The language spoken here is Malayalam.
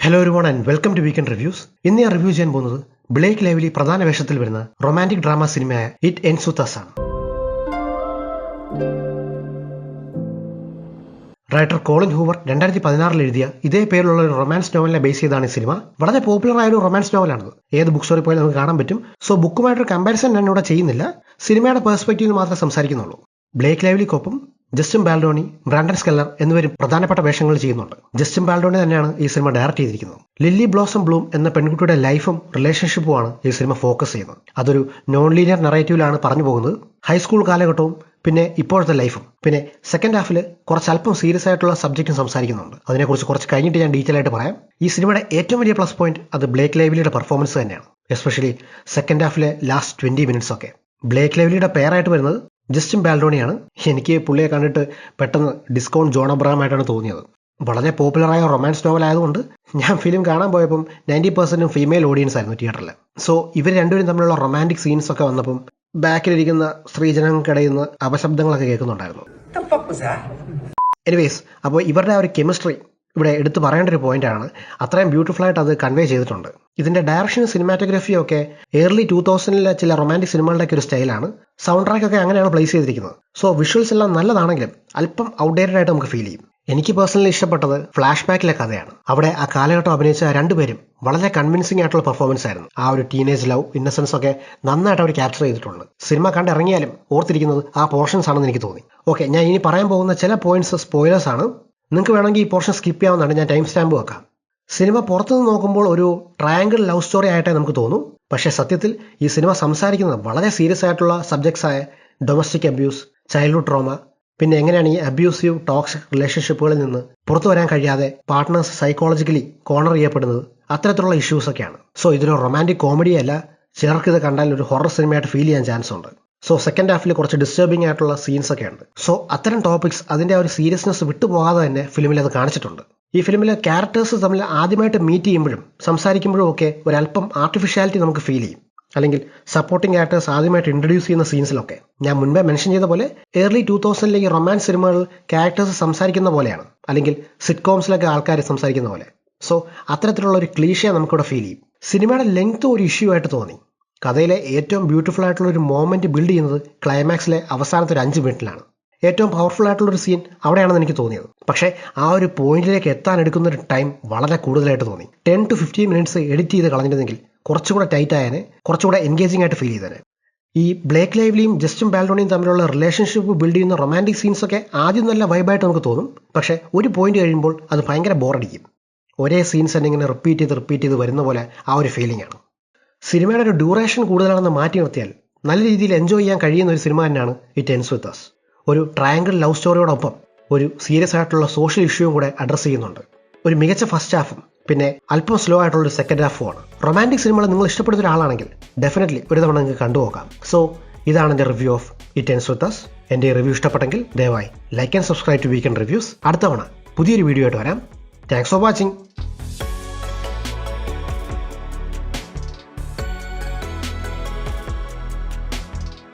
Hello everyone and welcome to weekend reviews. ഇന്ന് ഞാൻ റിവ്യൂ ചെയ്യാൻ പോകുന്നത് ബ്ലേക്ക് ലൈവ്ലി പ്രധാന വേഷത്തിൽ വരുന്ന റൊമാൻറ്റിക് ഡ്രാമ സിനിമയായ ഇറ്റ് എൻഡ്സ് വിത്ത് അസ് ആണ്. റൈറ്റർ കോളിൻ ഹൂവർ 2016 എഴുതിയ ഇതേ പേരിലുള്ള ഒരു റൊമാൻസ് നോവലിനെ ബേസ് ചെയ്താണ് ഈ സിനിമ. വളരെ പോപ്പുലർ ആയ ഒരു റൊമാൻസ് നോവലാണത്. ഏത് ബുക്ക് സ്റ്റോറിൽ പോയാലും നമുക്ക് കാണാൻ പറ്റും. സോ ബുക്കുമായിട്ടൊരു കമ്പാരിസൺ ഞാൻ ഇവിടെ ചെയ്യുന്നില്ല, സിനിമയുടെ പെർസ്പെക്റ്റീവിൽ മാത്രമേ സംസാരിക്കുന്നുള്ളൂ. ബ്ലേക്ക് ലൈവ്ലിക്കൊപ്പം ജസ്റ്റിൻ ബാൽഡോണി, ബ്രാൻഡൻ സ്കെല്ലർ എന്നിവരും പ്രധാനപ്പെട്ട വേഷങ്ങൾ ചെയ്യുന്നുണ്ട്. ജസ്റ്റിൻ ബാൽഡോണി തന്നെയാണ് ഈ സിനിമ ഡയറക്ട് ചെയ്തിരിക്കുന്നത്. ലില്ലി ബ്ലോസം ബ്ലൂം എന്ന പെൺകുട്ടിയുടെ ലൈഫും റിലേഷൻഷിപ്പുമാണ് ഈ സിനിമ ഫോക്കസ് ചെയ്യുന്നത്. അതൊരു നോൺ ലീനിയർ നറേറ്റീവിലാണ് പറഞ്ഞു പോകുന്നത്. ഹൈസ്കൂൾ കാലഘട്ടവും പിന്നെ ഇപ്പോഴത്തെ ലൈഫും പിന്നെ സെക്കൻഡ് ഹാഫിൽ കുറച്ചല്പം സീരിയസ് ആയിട്ടുള്ള സബ്ജക്റ്റും സംസാരിക്കുന്നുണ്ട്. അതിനെക്കുറിച്ച് കുറച്ച് കഴിഞ്ഞിട്ട് ഞാൻ ഡീറ്റെയിൽ ആയിട്ട് പറയാം. ഈ സിനിമയുടെ ഏറ്റവും വലിയ പ്ലസ് പോയിന്റ് അത് ബ്ലേക്ക് ലൈവ്ലിയുടെ പെർഫോമൻസ് തന്നെയാണ്. എസ്പെഷ്യലി സെക്കൻഡ് ഹാഫിലെ ലാസ്റ്റ് 20 minutes ഒക്കെ. ബ്ലേക്ക് ലൈവ്ലിയുടെ പേരായിട്ട് വരുന്നത് ജസ്റ്റിൻ ബാൽഡോണിയാണ്. എനിക്ക് പുള്ളിയെ കണ്ടിട്ട് പെട്ടെന്ന് ഡിസ്കൗണ്ട് ജോൺ അബ്രഹാം ആയിട്ടാണ് തോന്നിയത്. വളരെ പോപ്പുലറായ റൊമാൻസ് നോവൽ ആയതുകൊണ്ട് ഞാൻ ഫിലിം കാണാൻ പോയപ്പം 90% ഫീമെയിൽ ഓഡിയൻസ് ആയിരുന്നു തിയേറ്ററിൽ. സോ ഇവർ രണ്ടുപേരും തമ്മിലുള്ള റൊമാൻറ്റിക് സീൻസ് ഒക്കെ വന്നപ്പം ബാക്കിലിരിക്കുന്ന സ്ത്രീജനങ്ങൾക്കിടയിൽ നിന്ന് അപശബ്ദങ്ങളൊക്കെ കേൾക്കുന്നുണ്ടായിരുന്നു. എനിവേസ്, അപ്പോൾ ഇവരുടെ ആ ഒരു കെമിസ്ട്രി ഇവിടെ എടുത്തു പറയേണ്ട ഒരു പോയിന്റാണ്. അത്രയും ബ്യൂട്ടിഫുൾ ആയിട്ട് അത് കൺവേ ചെയ്തിട്ടുണ്ട്. ഇതിന്റെ ഡയറക്ഷൻ, സിനിമാറ്റോഗ്രഫിയും ഒക്കെ ഏർലി 2000-ലെ ചില റൊമാൻറ്റിക് സിനിമകളുടെയൊക്കെ ഒരു സ്റ്റൈലാണ്. സൗണ്ട് ട്രാക്ക് ഒക്കെ അങ്ങനെയാണ് പ്ലേസ് ചെയ്തിരിക്കുന്നത്. സോ വിഷ്വൽസ് എല്ലാം നല്ലതാണെങ്കിലും അല്പം ഔട്ട്ഡേറ്റഡ് ആയിട്ട് നമുക്ക് ഫീൽ ചെയ്യും. എനിക്ക് പേഴ്സണലി ഇഷ്ടപ്പെട്ടത് ഫ്ലാഷ് ബാക്കിലെ കഥയാണ്. അവിടെ ആ കാലഘട്ടം അഭിനയിച്ച രണ്ടുപേരും വളരെ കൺവിൻസിംഗ് ആയിട്ടുള്ള പെർഫോമൻസ് ആയിരുന്നു. ആ ഒരു ടീനേജ് ലവ്, ഇന്നസെൻസ് ഒക്കെ നന്നായിട്ട് അവർ ക്യാപ്ചർ ചെയ്തിട്ടുണ്ട്. സിനിമ കണ്ടിറങ്ങിയാലും ഓർത്തിരിക്കുന്നത് ആ പോർഷൻസ് ആണെന്ന് എനിക്ക് തോന്നി. ഓക്കെ, ഞാൻ ഇനി പറയാൻ പോകുന്ന ചില പോയിന്റ്സ് സ്പോയിലേഴ്സ് ആണ്. നിങ്ങൾക്ക് വേണമെങ്കിൽ ഈ പോർഷൻ സ്കിപ്പ് ചെയ്യാവുന്നതാണ്. ഞാൻ ടൈം സ്റ്റാമ്പ് വെക്കാം. സിനിമ പുറത്തുനിന്ന് നോക്കുമ്പോൾ ഒരു ട്രയാങ്കിൾ ലവ് സ്റ്റോറി ആയിട്ടേ നമുക്ക് തോന്നും. പക്ഷേ സത്യത്തിൽ ഈ സിനിമ സംസാരിക്കുന്നത് വളരെ സീരിയസ് ആയിട്ടുള്ള സബ്ജക്ട്സ് ആയ ഡൊമസ്റ്റിക് അബ്യൂസ്, ചൈൽഡ്ഹുഡ് ട്രോമ, പിന്നെ എങ്ങനെയാണ് ഈ അബ്യൂസീവ് ടോക്സിക് റിലേഷൻഷിപ്പുകളിൽ നിന്ന് പുറത്തു വരാൻ കഴിയാതെ പാർട്ട്നേഴ്സ് സൈക്കോളജിക്കലി കോർണർ ചെയ്യപ്പെടുന്നത്, അത്തരത്തിലുള്ള ഇഷ്യൂസ് ഒക്കെയാണ്. സോ ഇതൊരു റൊമാൻറ്റിക് കോമഡിയല്ല. ചിലർക്ക് ഇത് കണ്ടാൽ ഒരു ഹൊറർ സിനിമയായിട്ട് ഫീൽ ചെയ്യാൻ ചാൻസ് ഉണ്ട്. സോ സെക്കൻഡ് ഹാഫിൽ കുറച്ച് ഡിസ്റ്റർബിംഗ് ആയിട്ടുള്ള സീൻസ് ഒക്കെ ഉണ്ട്. സോ അത്തരം ടോപ്പിക്സ് അതിൻ്റെ ആ ഒരു സീരിയസ്നെസ് വിട്ടുപോകാതെ തന്നെ ഫിലിമിൽ അത് കാണിച്ചിട്ടുണ്ട്. ഈ ഫിലിമിലെ ക്യാരക്ടേഴ്സ് തമ്മിൽ ആദ്യമായിട്ട് മീറ്റ് ചെയ്യുമ്പോഴും സംസാരിക്കുമ്പോഴും ഒക്കെ ഒരല്പം ആർട്ടിഫിഷ്യാലിറ്റി നമുക്ക് ഫീൽ ചെയ്യും. അല്ലെങ്കിൽ സപ്പോർട്ടിംഗ് ക്യാരക്ടേഴ്സ് ആദ്യമായിട്ട് ഇൻട്രൊഡ്യൂസ് ചെയ്യുന്ന സീൻസിലൊക്കെ. ഞാൻ മുൻപേ മെൻഷൻ ചെയ്ത പോലെ ഏർലി 2000-ലെ ഈ റൊമാൻസ് സിനിമകൾ ക്യാരക്ടേഴ്സ് സംസാരിക്കുന്ന പോലെയാണ്, അല്ലെങ്കിൽ സിറ്റ്കോംസിലൊക്കെ ആൾക്കാർ സംസാരിക്കുന്ന പോലെ. സോ അത്തരത്തിലുള്ള ഒരു ക്ലീഷേ നമുക്കിവിടെ ഫീൽ ചെയ്യും. സിനിമയുടെ ലെങ്ത് ഒരു ഇഷ്യൂ ആയിട്ട് തോന്നി. കഥയിലെ ഏറ്റവും ബ്യൂട്ടിഫുൾ ആയിട്ടുള്ള ഒരു മൊമെന്റ് ബിൽഡ് ചെയ്യുന്നത് ക്ലൈമാക്സിലെ അവസാനത്തെ ഒരു 5 മിനിറ്റിലാണ്. ഏറ്റവും പവർഫുൾ ആയിട്ടുള്ള ഒരു സീൻ അവിടെയാണെന്ന് എനിക്ക് തോന്നിയത്. പക്ഷേ ആ ഒരു പോയിന്റിലേക്ക് എത്താൻ എടുക്കുന്ന ഒരു ടൈം വളരെ കൂടുതലായിട്ട് തോന്നി. 10 to 15 minutes എഡിറ്റ് ചെയ്ത് കളഞ്ഞിരുന്നെങ്കിൽ കുറച്ചുകൂടെ ടൈറ്റ് ആയതിനെ, കുറച്ചുകൂടെ എൻഗേജിംഗ് ആയിട്ട് ഫീൽ ചെയ്തേനെ. ഈ ബ്ലേക്ക് ലൈവ്ലിയും ജസ്റ്റിൻ ബാൽഡോണിയും തമ്മിലുള്ള റിലേഷൻഷിപ്പ് ബിൽഡ് ചെയ്യുന്ന റൊമാൻറ്റിക് സീൻസ് ഒക്കെ ആദ്യം നല്ല വൈബായിട്ട് നമുക്ക് തോന്നും. പക്ഷേ ഒരു പോയിന്റ് കഴിയുമ്പോൾ അത് ഭയങ്കര ബോറടിക്കും. ഒരേ സീൻസ് തന്നെ ഇങ്ങനെ റിപ്പീറ്റ് ചെയ്ത് വരുന്ന പോലെ ആ ഒരു ഫീലിംഗ് ആണ്. സിനിമയുടെ ഒരു ഡ്യൂറേഷൻ കൂടുതലാണെന്ന് മാറ്റി നിർത്തിയാൽ നല്ല രീതിയിൽ എൻജോയ് ചെയ്യാൻ കഴിയുന്ന ഒരു സിനിമ തന്നെയാണ് ഇറ്റ് എൻഡ്സ് വിത്ത് അസ്. ഒരു ട്രയാങ്കിൾ ലവ് സ്റ്റോറിയോടൊപ്പം ഒരു സീരിയസ് ആയിട്ടുള്ള സോഷ്യൽ ഇഷ്യൂവും കൂടെ അഡ്രസ്സ് ചെയ്യുന്നുണ്ട്. ഒരു മികച്ച ഫസ്റ്റ് ഹാഫും പിന്നെ അല്പം സ്ലോ ആയിട്ടുള്ള ഒരു സെക്കൻഡ് ഹാഫുമാണ്. റൊമാൻറ്റിക് സിനിമകൾ നിങ്ങൾ ഇഷ്ടപ്പെടുന്ന ഒരാളാണെങ്കിൽ ഡെഫിനറ്റ്ലി ഒരു തവണ നിങ്ങൾക്ക് കണ്ടുപോകാം. സോ ഇതാണ് എൻ്റെ review of it ends with us. എൻ്റെ ഈ റിവ്യൂ ഇഷ്ടപ്പെട്ടെങ്കിൽ ദയവായി like and subscribe to weekend reviews. അടുത്ത തവണ പുതിയൊരു വീഡിയോ ആയിട്ട് വരാം. Thanks for watching.